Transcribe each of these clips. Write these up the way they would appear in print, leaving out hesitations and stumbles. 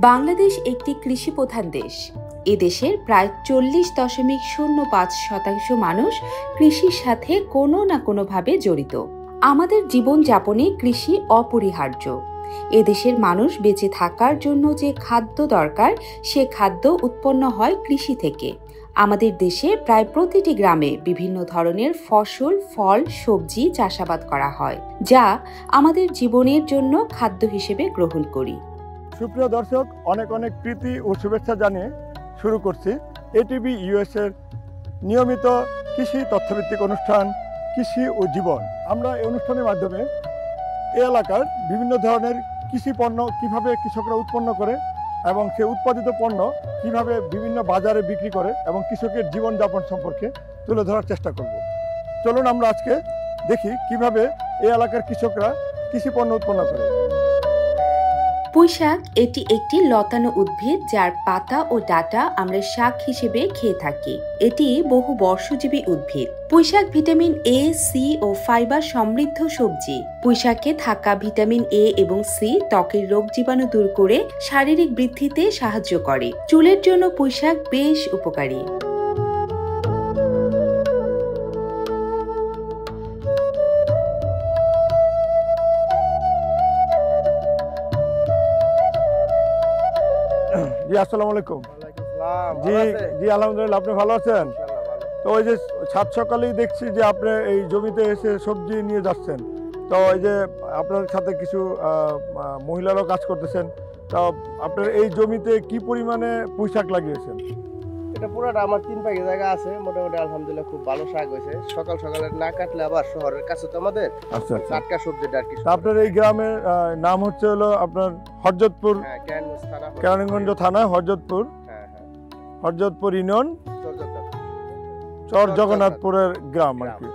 বাংলাদেশ একটি কৃষিপ্রধান দেশ। এদেশের প্রায় 40.05% মানুষ কৃষির সাথে কোনো না কোনোভাবে জড়িত। আমাদের জীবনযাপনে কৃষি অপরিহার্য। এদেশের মানুষ বেঁচে থাকার জন্য যে খাদ্য দরকার, সে খাদ্য উৎপন্ন হয় কৃষি থেকে। আমাদের দেশে প্রায় প্রতিটি গ্রামে বিভিন্ন ধরনের ফসল, ফল, সবজি চাষাবাদ করা হয়, যা আমাদের জীবনের জন্য খাদ্য হিসেবে গ্রহণ করি। সুপ্রিয় দর্শক, অনেক অনেক প্রীতি ও শুভেচ্ছা জানিয়ে শুরু করছি এটিভি ইউএস এর নিয়মিত কৃষি তথ্যভিত্তিক অনুষ্ঠান কৃষি ও জীবন। আমরা এই অনুষ্ঠানের মাধ্যমে এই এলাকার বিভিন্ন ধরনের কৃষি পণ্য কীভাবে কৃষকরা উৎপন্ন করে এবং সে উৎপাদিত পণ্য কীভাবে বিভিন্ন বাজারে বিক্রি করে এবং কৃষকের জীবনযাপন সম্পর্কে তুলে ধরার চেষ্টা করব। চলুন আমরা আজকে দেখি কিভাবে এই এলাকার কৃষকরা কৃষি পণ্য উৎপন্ন করে। পুঁইশাক এটি একটি লতানো উদ্ভিদ, যার পাতা ও ডাঁটা আমরা শাক হিসেবে খেয়ে থাকি। এটি বহু বর্ষজীবী উদ্ভিদ। পুঁইশাক ভিটামিন এ, সি ও ফাইবার সমৃদ্ধ সবজি। পুঁইশাকে থাকা ভিটামিন এ এবং সি ত্বকের রোগ জীবাণু দূর করে শারীরিক বৃদ্ধিতে সাহায্য করে। চুলের জন্য পুঁইশাক বেশ উপকারী। জি, আসসালামু আলাইকুম। জি জি, আলহামদুলিল্লাহ। আপনি ভালো আছেন? তো ওই যে সাত সকালেই দেখছি যে আপনি এই জমিতে এসে সবজি নিয়ে যাচ্ছেন। তো এই যে আপনার সাথে কিছু মহিলারাও কাজ করতেছেন। তো আপনার এই জমিতে কি পরিমাণে পুঁইশাক লাগিয়েছেন? এটা পুরোটা আমার 3 বিঘা জায়গা আছে। মোটামুটি আলহামদুলিল্লাহ খুব ভালো শাক হয়েছে। সকাল সকালে না কাটলে আবার শহরের কাছে তো আমাদের টাটকা সবজিটা আর কি। আপনার এই গ্রামের নাম হচ্ছে হলো আপনার হরজতপুর, কেরানীগঞ্জ থানা, হরজতপুর, হরজতপুর ইউনিয়ন, চর জগন্নাথপুরের গ্রাম আর কি।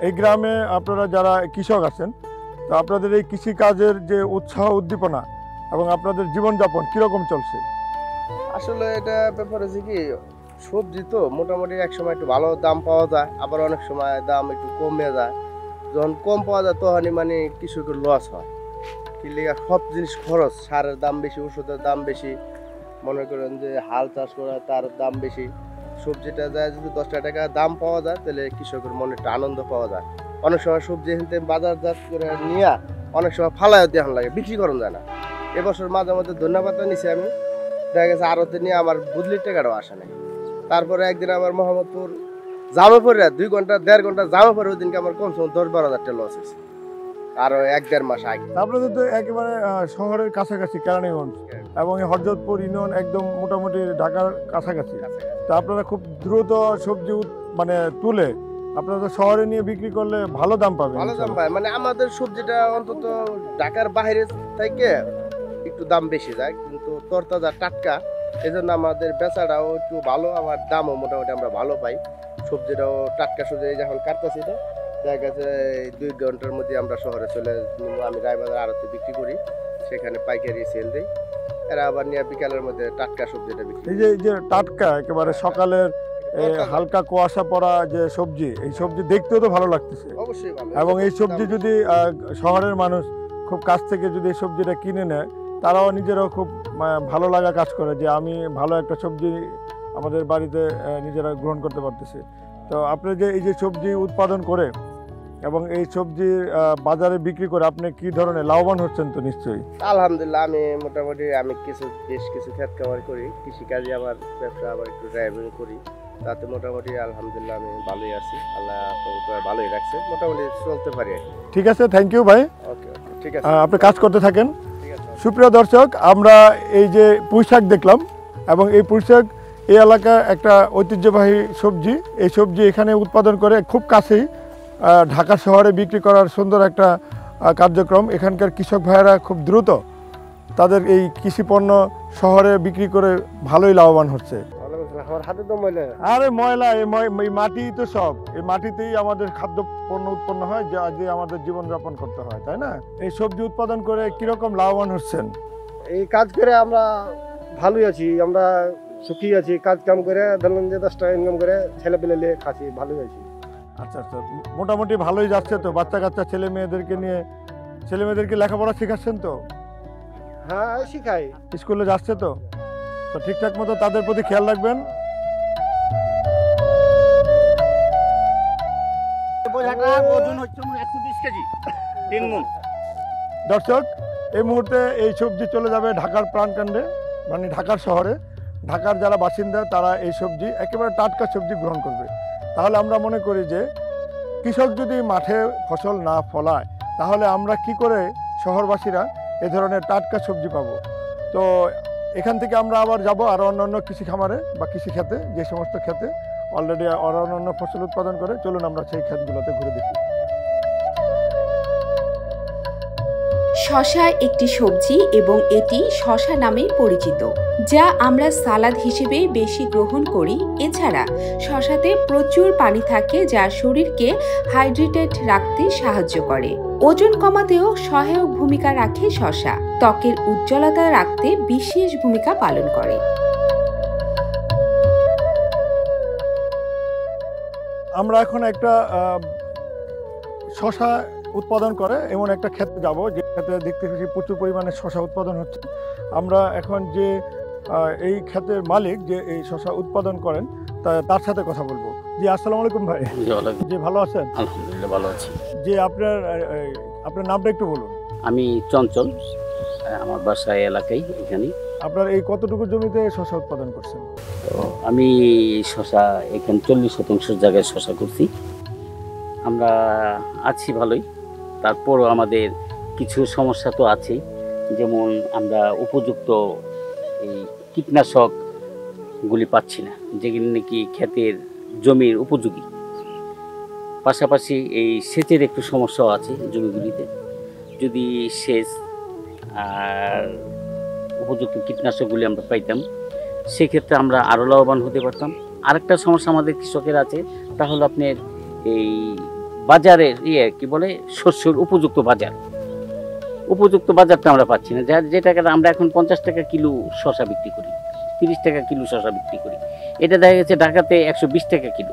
এই গ্রামে আপনারা যারা কৃষক আছেন, তো আপনাদের এই কৃষি কাজের যে উৎসাহ উদ্দীপনা এবং আপনাদের জীবনযাপন কিরকম চলছে? আসলে এটা ব্যাপার আছে কি, সবজি তো মোটামুটি এক সময় একটু ভালো দাম পাওয়া যায়, আবার অনেক সময় দাম একটু কমে যায়। যখন কম পাওয়া যায় তখনই মানে কৃষকের লস হয়। কি লেগে সব জিনিস খরচ, সারের দাম বেশি, ওষুধের দাম বেশি, মনে করেন যে হাল চাষ করা তার দাম বেশি। সবজিটা যায় যদি 10 টাকা দাম পাওয়া যায়, তাহলে কৃষকের মনে একটা আনন্দ পাওয়া যায়। অনেক সময় সবজি এখান থেকে বাজারজাত করে নিয়ে অনেক সময় ফালায় দেওয়া লাগে, বিক্রি করা যায় না। এবছর মাঝে মধ্যে ধন্যবাদ নিছি আমি, দেখা গেছে আরতে নিয়ে আমার বুদলির টাকাটাও আসে নাই। তারপরে একদিন আমার মোহাম্মদপুর জামে পড়ে 2 ঘন্টা 1.5 ঘন্টা জামে পড়ে, ওই দিনকে আমার কমসে কম 10-12 হাজার টাকা লস হয়েছে, আরো 1-1.5 মাস আগে। আপনাদের তো একেবারে শহরের কাছাকাছি কেরানীগঞ্জ এবং হরজতপুর ইউনিয়ন একদম মোটামুটি ঢাকার কাছাকাছি। তো আপনারা খুব দ্রুত সবজি মানে তুলে আপনারা তো শহরে নিয়ে বিক্রি করলে ভালো দাম পাবেন। ভালো দাম পায় মানে আমাদের সবজিটা অন্তত ঢাকার বাইরে থেকে একটু দাম বেশি যায়, কিন্তু তরতাজা টাটকা, এই জন্য আমাদের বেচাটাও একটু ভালো, আবার দামও মোটামুটি আমরা ভালো পাই। সবজিটাও টাটকা সবজি যখন কাটতেছি, তো দেখা গেছে 2 ঘন্টার মধ্যে আমরা শহরে চলে আমি রায়বাজার আড়তে বিক্রি করি, সেখানে পাইকারি সেল দিই। এরা আবার নিয়ে বিকালের মধ্যে টাটকা সবজিটা বিক্রি। এই যে টাটকা একেবারে সকালের হালকা কুয়াশা পড়া যে সবজি, এই সবজি দেখতেও তো ভালো লাগতেছে অবশ্যই ভালো। এবং এই সবজি যদি শহরের মানুষ খুব কাছ থেকে যদি এই সবজিটা কিনে নেয়, তারাও নিজেরাও খুব ভালো লাগা কাজ করে যে আমি ভালো একটা সবজি আমাদের বাড়িতে নিজেরা গ্রহণ করতে পারতেছে। তো আপনি যে এই যে সবজি উৎপাদন করে এবং এই সবজি বাজারে বিক্রি করে আপনি কি ধরনের লাভবান হচ্ছেন? তো নিশ্চয়ই। আলহামদুলিল্লাহ আমি মোটামুটি বেশ কিছু ক্ষেত খামার করি, কৃষিকাজে আমার ব্যবসা, আবার একটু ড্রাইভিং করি, তাতে মোটামুটি আলহামদুলিল্লাহ আমি ভালোই আছি। আল্লাহ ভালোই রাখছে, মোটামুটি চলতে পারি। ঠিক আছে, থ্যাংক ইউ ভাই। ওকে, ঠিক আছে, আপনি কাজ করতে থাকেন। ঠিক আছে। সুপ্রিয় দর্শক, আমরা এই যে পুঁইশাক দেখলাম এবং এই পুঁইশাক এই এলাকার একটা ঐতিহ্যবাহী সবজি। এই সবজি এখানে উৎপাদন করে খুব কাছেই ঢাকা শহরে বিক্রি করার সুন্দর একটা কার্যক্রম। এখানকার কৃষক ভাইয়েরা খুব দ্রুত তাদের এই কৃষি পণ্য শহরে বিক্রি করে ভালোই লাভবান হচ্ছে। আমার হাতে তো ময়লা। আরে ময়লা, এই মাটি তো সব, এই মাটিতেই আমাদের খাদ্য পণ্য উৎপন্ন হয়, যা দিয়ে আমাদের জীবনযাপন করতে হয়, তাই না? এই সবজি উৎপাদন করে কিরকম লাভবান হচ্ছেন? এই কাজ করে আমরা ভালোই আছি, আমরা সুখী আছি। কাজ কাম করে ধরুন যে 10 টাকা ইনকাম করে ছেলে পেলে নিয়ে খাচ্ছি, ভালোই আছি। আচ্ছা আচ্ছা, মোটামুটি ভালোই যাচ্ছে তো। বাচ্চা কাচ্চা ছেলে মেয়েদেরকে লেখাপড়া শেখাচ্ছেন তো? হ্যাঁ শিখাই। স্কুলে যাচ্ছে তো ঠিকঠাক মতো তাদের প্রতি খেয়াল রাখবেন। দর্শক, এই মুহূর্তে এই সবজি চলে যাবে ঢাকার প্রাণকেন্দ্রে, মানে ঢাকার শহরে। ঢাকার যারা বাসিন্দা তারা এই সবজি একেবারে টাটকা সবজি গ্রহণ করবে। তাহলে আমরা মনে করি যে কৃষক যদি মাঠে ফসল না ফলায় তাহলে আমরা কি করে শহরবাসীরা এ ধরনের টাটকা সবজি পাবো? তো এখান থেকে আমরা আবার যাব আরও অন্যান্য কৃষি খামারে বা কৃষি ক্ষেতে, যে সমস্ত ক্ষেতে অলরেডি আরও অন্যান্য ফসল উৎপাদন করে। চলুন আমরা সেই ক্ষেতগুলোতে ঘুরে দেখি। শসা একটি সবজি এবং এটি শসা নামেই পরিচিত, যা আমরা সালাদ হিসেবে বেশি গ্রহণ করি। এছাড়া শসাতে প্রচুর পানি থাকে, যা শরীরকে হাইড্রেটেড রাখতে সাহায্য করে। ওজন কমাতেও সহায়ক ভূমিকা রাখে শসা। ত্বকের উজ্জ্বলতা রাখতে বিশেষ ভূমিকা পালন করে। আমরা এখন একটা শসা উৎপাদন করে এমন একটা ক্ষেত্রে যাব, যে ক্ষেত্রে দেখতে পাচ্ছি প্রচুর পরিমাণে শসা উৎপাদন হচ্ছে। আমরা এখন যে এই ক্ষেতের মালিক যে এই শসা উৎপাদন করেন তার সাথে কথা বলবো। জি, আসসালামু আলাইকুম ভাই। জি, ভালো আছেন? আলহামদুলিল্লাহ ভালো আছি। যে আপনার নামটা একটু বলুন। আমি চঞ্চল, আমার বাসা এলাকায় এখানে। আপনার এই কতটুকু জমিতে শসা উৎপাদন করছেন? তো আমি শসা এখানে 40% জায়গায় শসা করছি। আমরা আছি ভালোই, তারপরও আমাদের কিছু সমস্যা তো আছে। যেমন আমরা উপযুক্ত এই কীটনাশকগুলি পাচ্ছি না, যেগুলি নাকি ক্ষেতের জমির উপযোগী। পাশাপাশি এই সেচের একটু সমস্যাও আছে জমিগুলিতে। যদি সেচ আর উপযুক্ত কীটনাশকগুলি আমরা পাইতাম, সেক্ষেত্রে আমরা আরও লাভবান হতে পারতাম। আরেকটা সমস্যা আমাদের কৃষকের আছে, তা হলো আপনার এই বাজারের কি বলে শস্যের উপযুক্ত বাজারটা আমরা পাচ্ছি না। যে টাকাটা আমরা এখন 50 টাকা কিলো শসা বিক্রি করি, 30 টাকা কিলো শসা বিক্রি করি, এটা দেখা গেছে ঢাকাতে 120 টাকা কিলো।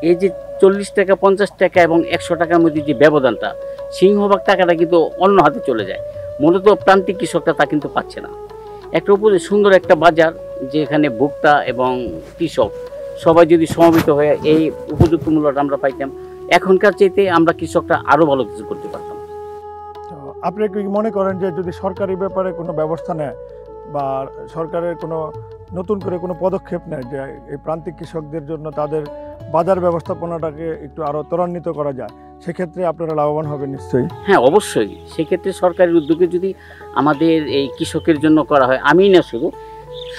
এই যে 40 টাকা, 50 টাকা এবং 100 টাকার মধ্যে যে ব্যবধানটা, সিংহভাগ টাকাটা কিন্তু অন্য হাতে চলে যায়। মূলত প্রান্তিক কৃষকটা তা কিন্তু পাচ্ছে না। একটা সুন্দর একটা বাজার, যেখানে ভোক্তা এবং কৃষক সবাই যদি সমবেত হয়ে এই উপযুক্ত মূল্যটা আমরা পাইতাম, এখনকার চাইতে আমরা কৃষকরা আরও ভালো কিছু করতে পারতাম। আপনি কি মনে করেন যে যদি সরকারি ব্যাপারে কোনো ব্যবস্থা নেয় বা সরকারের কোনো নতুন করে কোনো পদক্ষেপ নেয় যে এই প্রান্তিক কৃষকদের জন্য তাদের বাজার ব্যবস্থাপনাটাকে একটু আরও ত্বরান্বিত করা যায়, সেক্ষেত্রে আপনারা লাভবান হবেন নিশ্চয়ই? হ্যাঁ, অবশ্যই। সেক্ষেত্রে সরকারের উদ্যোগে যদি আমাদের এই কৃষকের জন্য করা হয়, আমি না শুধু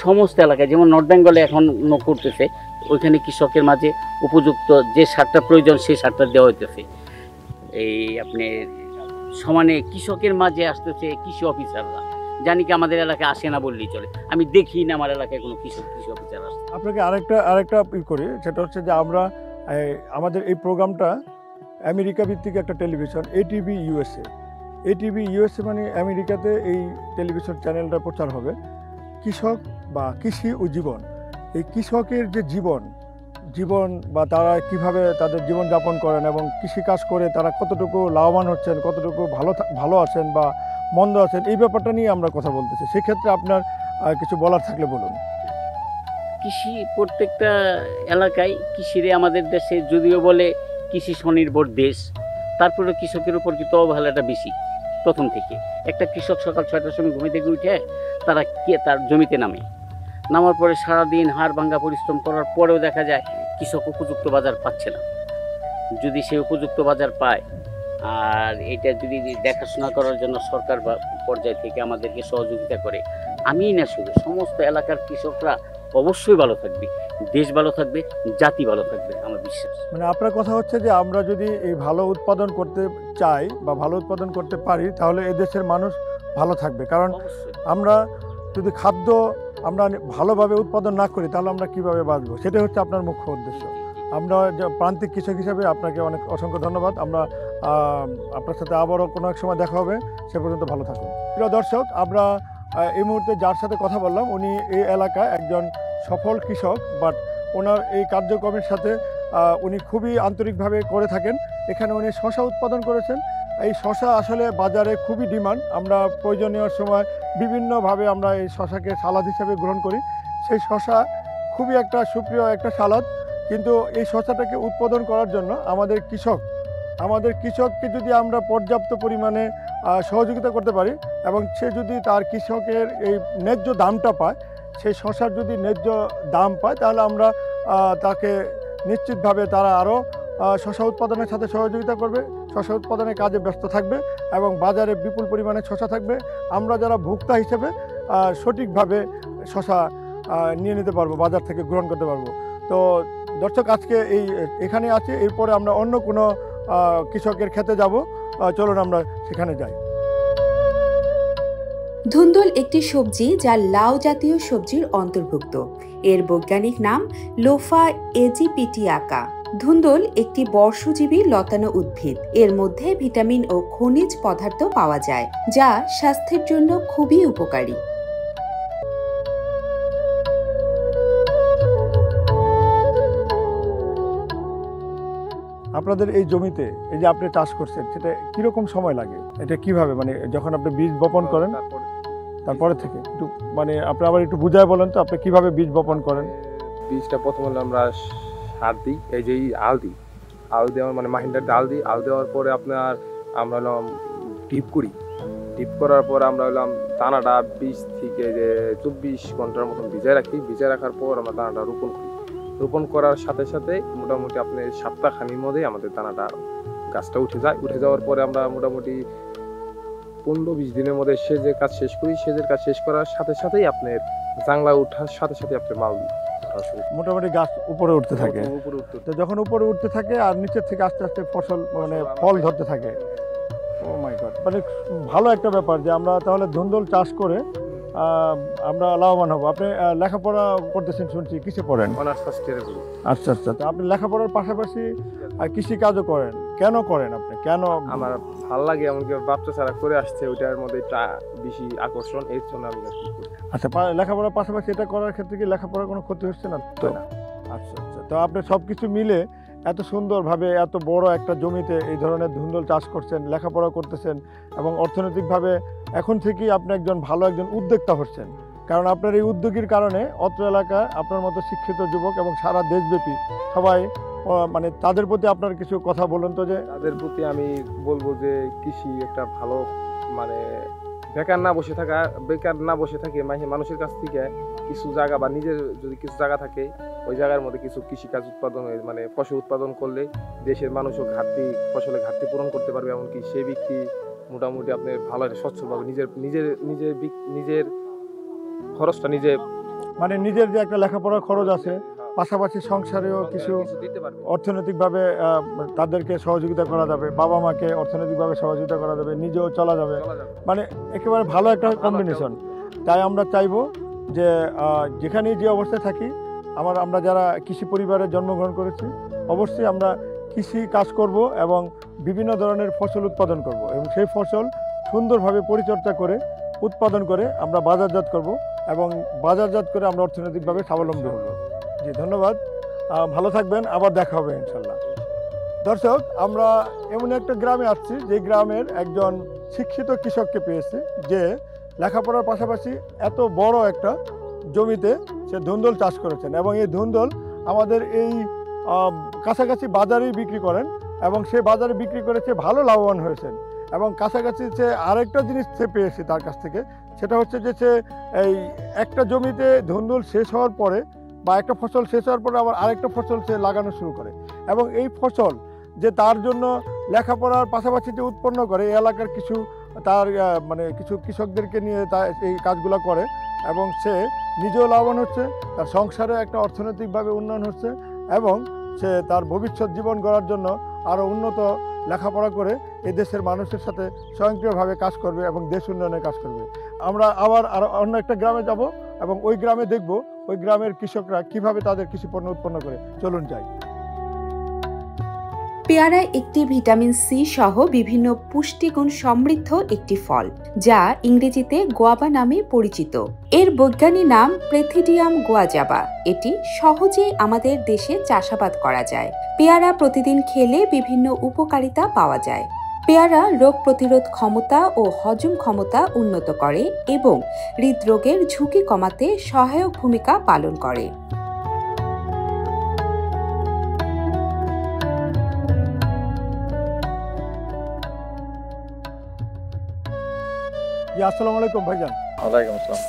সমস্ত এলাকায়, যেমন নর্থ বেঙ্গলে এখন করতেছে, ওইখানে কৃষকের মাঝে উপযুক্ত যে সারটা প্রয়োজন সেই সারটা দেওয়া হইতেছে। এই আপনি সমানে কৃষকের মাঝে আসতেছে কৃষি অফিসাররা, জানি কি আমাদের এলাকায় আসে না বললেই চলে। আমি দেখি না আমার এলাকায় কোনো কৃষি অফিসার আসে। আপনাকে আরেকটা করি, সেটা হচ্ছে যে আমরা আমাদের এই প্রোগ্রামটা আমেরিকা ভিত্তিক একটা টেলিভিশন, এটিভি ইউএসএ মানে আমেরিকাতে এই টেলিভিশন চ্যানেলটা প্রচার হবে। কৃষক বা কৃষি ও জীবন, এই কৃষকের যে জীবন বা তারা কিভাবে তাদের জীবনযাপন করেন এবং কৃষিকাজ করে তারা কতটুকু লাভবান হচ্ছেন, কতটুকু ভালো আছেন বা মন্দ আছেন, এই ব্যাপারটা নিয়ে আমরা কথা বলতেছি। সেক্ষেত্রে আপনার কিছু বলার থাকলে বলুন। কৃষি প্রত্যেকটা এলাকায় কৃষিরে আমাদের দেশে যদিও বলে কৃষি স্বনির্ভর দেশ, তারপরে কৃষকের উপর কিন্তু অবহেলাটা বেশি। প্রথম থেকে একটা কৃষক সকাল 6টার সময় ঘুম থেকে উঠে তার জমিতে নামার পরে সারাদিন হাড় ভাঙ্গা পরিশ্রম করার পরেও দেখা যায় কৃষক উপযুক্ত বাজার পাচ্ছে না। যদি সে উপযুক্ত বাজার পায়, আর এটা যদি দেখাশোনা করার জন্য সরকার পর্যায় থেকে আমাদেরকে সহযোগিতা করে, আমি না শুধু সমস্ত এলাকার কৃষকরা অবশ্যই ভালো থাকবে, দেশ ভালো থাকবে, জাতি ভালো থাকবে, আমার বিশ্বাস। মানে আপনার কথা হচ্ছে যে আমরা যদি এই ভালো উৎপাদন করতে চাই বা ভালো উৎপাদন করতে পারি, তাহলে এই দেশের মানুষ ভালো থাকবে। কারণ আমরা যদি খাদ্য আমরা ভালোভাবে উৎপাদন না করি, তাহলে আমরা কিভাবে বাঁচবো, সেটা হচ্ছে আপনার মুখ্য উদ্দেশ্য। আমরা প্রান্তিক কৃষক হিসেবে আপনাকে অসংখ্য ধন্যবাদ। আমরা আপনার সাথে আবারও কোনো এক সময় দেখা হবে। সে পর্যন্ত ভালো থাকুন। প্রিয় দর্শক, আমরা এই মুহূর্তে যার সাথে কথা বললাম, উনি এই এলাকায় একজন সফল কৃষক, বাট ওনার এই কার্যক্রমের সাথে উনি খুবই আন্তরিকভাবে করে থাকেন। এখানে উনি শসা উৎপাদন করেছেন এই শশা আসলে বাজারে খুবই ডিমান্ড। আমরা প্রয়োজনীয় সময় বিভিন্নভাবে আমরা এই শশাকে সালাদ হিসেবে গ্রহণ করি। সেই শশা খুবই একটা সুপ্রিয় একটা সালাদ, কিন্তু এই শশাটাকে উৎপাদন করার জন্য আমাদের কৃষককে যদি আমরা পর্যাপ্ত পরিমাণে সহযোগিতা করতে পারি এবং সে যদি তার কৃষকের এই ন্যায্য দামটা পায়, সেই শশার যদি ন্যায্য দাম পায়, তাহলে আমরা তাকে নিশ্চিতভাবে তারা আরও শশা উৎপাদনের সাথে সহযোগিতা করবে, শশা উৎপাদনের কাজে ব্যস্ত থাকবে এবং বাজারে বিপুল পরিমাণে শশা থাকবে। আমরা যারা ভোক্তা হিসেবে সঠিকভাবে শশা নিয়ে নিতে পারবো, বাজার থেকে গ্রহণ করতে পারবো। তো দর্শক, আজকে এখানে আছে, এরপরে আমরা অন্য কোনো কৃষকের ক্ষেতে যাব। চলুন আমরা সেখানে যাই। ধুন্দুল একটি সবজি যা লাউ জাতীয় সবজির অন্তর্ভুক্ত। এর বৈজ্ঞানিক নাম লোফা এজিপিটিয়াকা। ধুন্দুল একটি বর্ষজীবী লতানো উদ্ভিদ। এর মধ্যে ভিটামিন ও খনিজ পদার্থ পাওয়া যায়, যা স্বাস্থ্যের জন্য খুবই উপকারী। আপনাদের এই জমিতে এই যে আপনি চাষ করছেন, সেটা কিরকম সময় লাগে? এটা কিভাবে, মানে যখন আপনি বীজ বপন করেন তারপরে থেকে একটু মানে আপনি আবার একটু বুঝায় বলেন তো, আপনি কিভাবে বীজ বপন করেন? বীজটা প্রথমে আমরা সার দিই, এই যে আল দেওয়ার মানে মাহিন্দার ডাল দিই। আল দেওয়ার পরে আপনার আমরা হলাম ডিপ করি। ডিপ করার পর আমরা হলাম দানাটা 20 থেকে 24 ঘন্টার মতন ভিজায় রাখি। ভিজায় রাখার পর আমরা দানাটা রোপণ করি। রোপণ করার সাথে সাথে মোটামুটি আপনার সপ্তাহখানির মধ্যে আমাদের দানাটা গাছটা উঠে যায়। উঠে যাওয়ার পরে আমরা মোটামুটি 15-20 দিনের মধ্যে সেচের কাজ শেষ করি। সেচের কাজ শেষ করার সাথে সাথেই আপনার জাংলা ওঠার সাথে সাথে আপনার মাল মোটামুটি গাছ উপরে উঠতে থাকে। তো যখন উপরে উঠতে থাকে আর নিচের থেকে আস্তে আস্তে ফসল মানে ফল ধরতে থাকে। ও মাই গড, মানে ভালো একটা ব্যাপার যে আমরা তাহলে ধুন্দুল চাষ করে আমরা লাভবান হব। আপনি লেখাপড়া করতেছেন শুনছি, কিসে পড়েন? অনার্স ফার্স্ট ইয়ারে করি। আচ্ছা আচ্ছা, তো আপনি লেখাপড়ার পাশাপাশি কৃষি কাজও করেন, কেন করেন আপনি? কেন? আমার ভালো লাগে, এমনকি বাচ্চা ছাড়া করে আসছে, ওইটার মধ্যে একটা বেশি আকর্ষণ, এর জন্য আমি করি। আচ্ছা, লেখাপড়ার পাশাপাশি এটা করার ক্ষেত্রে কি লেখাপড়ার কোনো ক্ষতি হচ্ছে না তো? আচ্ছা আচ্ছা, তো আপনি সব কিছু মিলে এত সুন্দরভাবে এত বড় একটা জমিতে এই ধরনের ধুন্দুল চাষ করছেন, লেখাপড়া করতেছেন এবং অর্থনৈতিকভাবে এখন থেকেই আপনি একজন ভালো উদ্যোক্তা হচ্ছেন। কারণ আপনার এই উদ্যোগের কারণে অত্র এলাকায় আপনার মতো শিক্ষিত যুবক এবং সারা দেশব্যাপী সবাই মানে তাদের প্রতি আপনার কিছু কথা বলুন তো। যে তাদের প্রতি আমি বলবো যে কৃষি একটা ভালো, মানে বেকার না বসে থাকে মানুষের কাছ থেকে কিছু জায়গা বা নিজের যদি কিছু জায়গা থাকে, ওই জায়গার মধ্যে কিছু কৃষিকাজ উৎপাদন মানে ফসল উৎপাদন করলে দেশের মানুষও ফসলের ঘাটতি পূরণ করতে পারবে। এমনকি সেই ব্যক্তি মোটামুটি আপনি ভালো সচ্ছলভাবে নিজের খরচটা মানে নিজের যে একটা লেখাপড়ার খরচ আছে, পাশাপাশি সংসারেও কিছু অর্থনৈতিকভাবে তাদেরকে সহযোগিতা করা যাবে, বাবা মাকে অর্থনৈতিকভাবে সহযোগিতা করা যাবে, নিজেও চলা যাবে। মানে একেবারে ভালো একটা কম্বিনেশন। তাই আমরা চাইবো যে যেখানেই যে অবস্থায় থাকি, আমরা যারা কৃষি পরিবারে জন্মগ্রহণ করেছি, অবশ্যই আমরা কৃষি কাজ করব এবং বিভিন্ন ধরনের ফসল উৎপাদন করব এবং সেই ফসল সুন্দরভাবে পরিচর্যা করে উৎপাদন করে আমরা বাজারজাত করব এবং বাজারজাত করে আমরা অর্থনৈতিকভাবে স্বাবলম্বী হব। জি, ধন্যবাদ, ভালো থাকবেন, আবার দেখা হবে ইনশাল্লাহ। দর্শক, আমরা এমন একটা গ্রামে আসছি যে গ্রামের একজন শিক্ষিত কৃষককে পেয়েছি, যে লেখাপড়ার পাশাপাশি এত বড় একটা জমিতে সে ধুন্দুল চাষ করেছেন এবং এই ধুন্দুল আমাদের এই কাছাকাছি বাজারেই বিক্রি করেন এবং সে বাজারে বিক্রি করেছে, ভালো লাভবান হয়েছেন। এবং কাছাকাছি সে আরেকটা জিনিস সে পেয়েছে তার কাছ থেকে, সেটা হচ্ছে যে সে এই একটা জমিতে ধুন্দুল শেষ হওয়ার পরে বা একটা ফসল শেষ হওয়ার পরে আবার আরেকটা ফসল সে লাগানো শুরু করে এবং এই ফসল যে তার জন্য লেখাপড়ার পাশাপাশি যে উৎপন্ন করে, এই এলাকার কিছু তার মানে কিছু কৃষকদেরকে নিয়ে তা এই কাজগুলো করে এবং সে নিজেও লাভবান হচ্ছে, তার সংসারে একটা অর্থনৈতিকভাবে উন্নয়ন হচ্ছে এবং সে তার ভবিষ্যৎ জীবন গড়ার জন্য আরও উন্নত লেখাপড়া করে এই দেশের মানুষের সাথে স্বয়ংক্রিয়ভাবে কাজ করবে এবং দেশ উন্নয়নের কাজ করবে। আমরা আবার অন্য একটা গ্রামে যাব এবং ওই গ্রামে দেখব ওই গ্রামের কৃষকরা কিভাবে তাদের কৃষিপণ্য উৎপন্ন করে। চলুন যাই। পেয়ারা একটি ভিটামিন সি সহ বিভিন্ন পুষ্টিগুণ সমৃদ্ধ একটি ফল, যা ইংরেজিতে গোয়াবা নামে পরিচিত। এর বৈজ্ঞানিক নাম প্রেথিডিয়াম গোয়াজাবা। এটি সহজেই আমাদের দেশে চাষাবাদ করা যায়। পেয়ারা প্রতিদিন খেলে বিভিন্ন উপকারিতা পাওয়া যায়। পেয়ারা রোগ প্রতিরোধ ক্ষমতা ও হজম ক্ষমতা উন্নত করে এবং হৃদরোগের ঝুঁকি কমাতে সহায়ক ভূমিকা পালন করে। জি, আসসালামু আলাইকুম ভাইজান। ওয়ালাইকুম আসসালাম।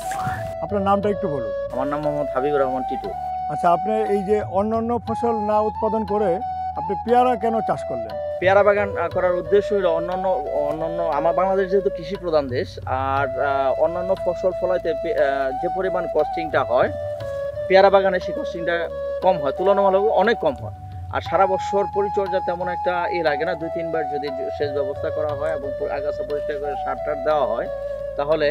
আপনার নামটা একটু বলুন। আমার নাম মোহাম্মদ হাবিবুর রহমান টিটু। আচ্ছা, আপনি এই যে অন্যান্য ফসল না উৎপাদন করে আপনি পেয়ারা কেন চাষ করলেন? পেয়ারা বাগান করার উদ্দেশ্য হলো অন্যান্য আমার বাংলাদেশ যেহেতু কৃষি প্রধান দেশ, আর অন্যান্য ফসল ফলাইতে যে পরিমাণ কস্টিংটা হয় পেয়ারা বাগানে সেই কস্টিংটা কম হয়, তুলনামূলক অনেক কম হয়। আর সারা বছর পরিচর্যা তেমন একটা লাগে না, 2-3 বার যদি সেচ ব্যবস্থা করা হয় এবং আগাছা পরিষ্কার করে সার টার দেওয়া হয় তাহলে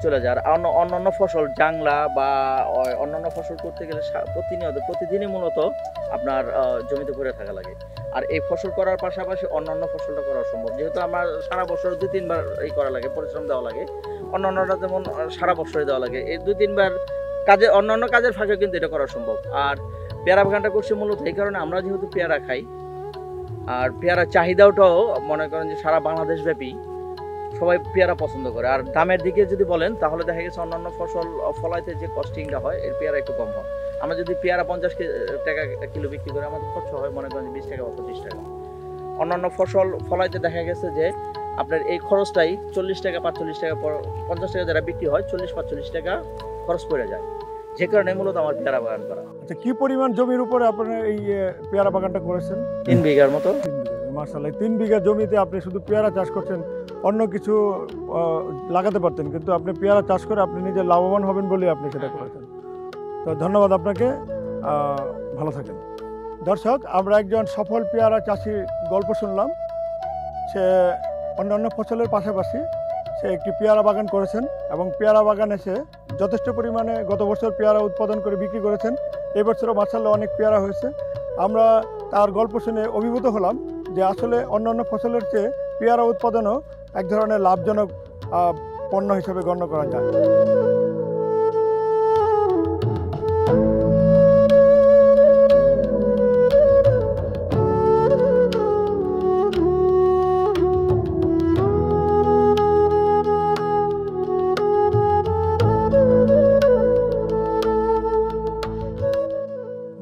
চলে যায়। আর অন্যান্য ফসল জাংলা বা অন্যান্য ফসল করতে গেলে প্রতিদিনই মূলত আপনার জমিতে পড়ে থাকা লাগে। আর এই ফসল করার পাশাপাশি অন্যান্য ফসলটা করা সম্ভব, যেহেতু আমার সারা বছর 2-3 বার এই করা লাগে, পরিশ্রম দেওয়া লাগে। অন্যান্যটা যেমন সারা বছরই দেওয়া লাগে, এই 2-3 বার অন্যান্য কাজের ফাঁকে কিন্তু এটা করা সম্ভব। আর পেয়ারা বাগানটা করছে মূলত এই কারণে, আমরা যেহেতু পেয়ারা খাই আর পেয়ারার চাহিদাটাও মনে করেন যে সারা বাংলাদেশ ব্যাপী সবাই পেয়ারা পছন্দ করে। আর দামের দিকে যদি বলেন তাহলে দেখা গেছে অন্যান্য ফসল ফলাইতে যে কস্টিংটা হয় এর পেয়ারা একটু কম হয়। আমরা যদি পেয়ারা 50 টাকা কিলো বিক্রি করি আমাদের খরচ হয় মনে করেন 20 টাকা বা 25 টাকা। অন্যান্য ফসল ফলাইতে দেখা গেছে যে আপনার এই খরচটাই 40 টাকা 45 টাকা 50 টাকা যারা বিক্রি হয় 40-45 টাকা খরচ পড়ে যায়, যে কারণে মূলত আমার পেয়ারা বাগান করা। আচ্ছা, কি পরিমাণ জমির উপরে আপনি এই পেয়ারা বাগানটা করেছেন? 3 বিঘার মতো। 3 বিঘা, মাশাআল্লাহ। 3 বিঘা জমিতে আপনি শুধু পেয়ারা চাষ করছেন, অন্য কিছু লাগাতে পারতেন, কিন্তু আপনি পেয়ারা চাষ করে আপনি নিজে লাভবান হবেন বলে আপনি সেটা করেছেন। তো ধন্যবাদ আপনাকে, ভালো থাকেন। দর্শক, আমরা একজন সফল পেয়ারা চাষির গল্প শুনলাম। সে অন্যান্য ফসলের পাশাপাশি সে একটি পেয়ারা বাগান করেছেন এবং পেয়ারা বাগানে সে যথেষ্ট পরিমাণে গত বছর পেয়ারা উৎপাদন করে বিক্রি করেছেন। এবছরও মাশাআল্লাহ অনেক পেয়ারা হয়েছে। আমরা তার গল্প শুনে অভিভূত হলাম যে আসলে অন্যান্য ফসলের চেয়ে পেয়ারা উৎপাদনও এক ধরনের লাভজনক পণ্য হিসেবে গণ্য করা যায়।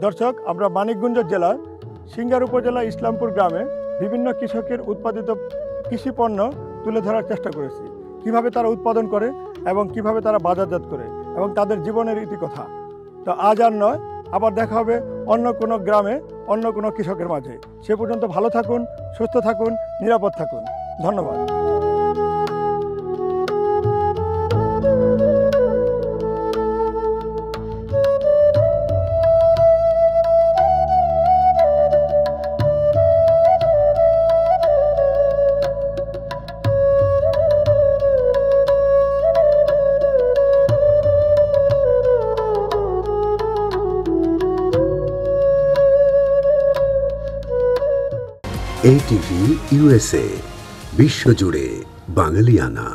দর্শক, আমরা মানিকগঞ্জ জেলার সিঙ্গার উপজেলা ইসলামপুর গ্রামে বিভিন্ন কৃষকের উৎপাদিত কৃষি পণ্য তুলে ধরার চেষ্টা করেছি, কিভাবে তারা উৎপাদন করে এবং কিভাবে তারা বাজারজাত করে এবং তাদের জীবনের ইতিকথা। তো আজ আর নয়, আবার দেখা হবে অন্য কোনো গ্রামে অন্য কোনো কৃষকের মাঝে। সে পর্যন্ত ভালো থাকুন, সুস্থ থাকুন, নিরাপদ থাকুন। ধন্যবাদ। ATV USA, বিশ্বজুড়ে বাঙালিয়ানা।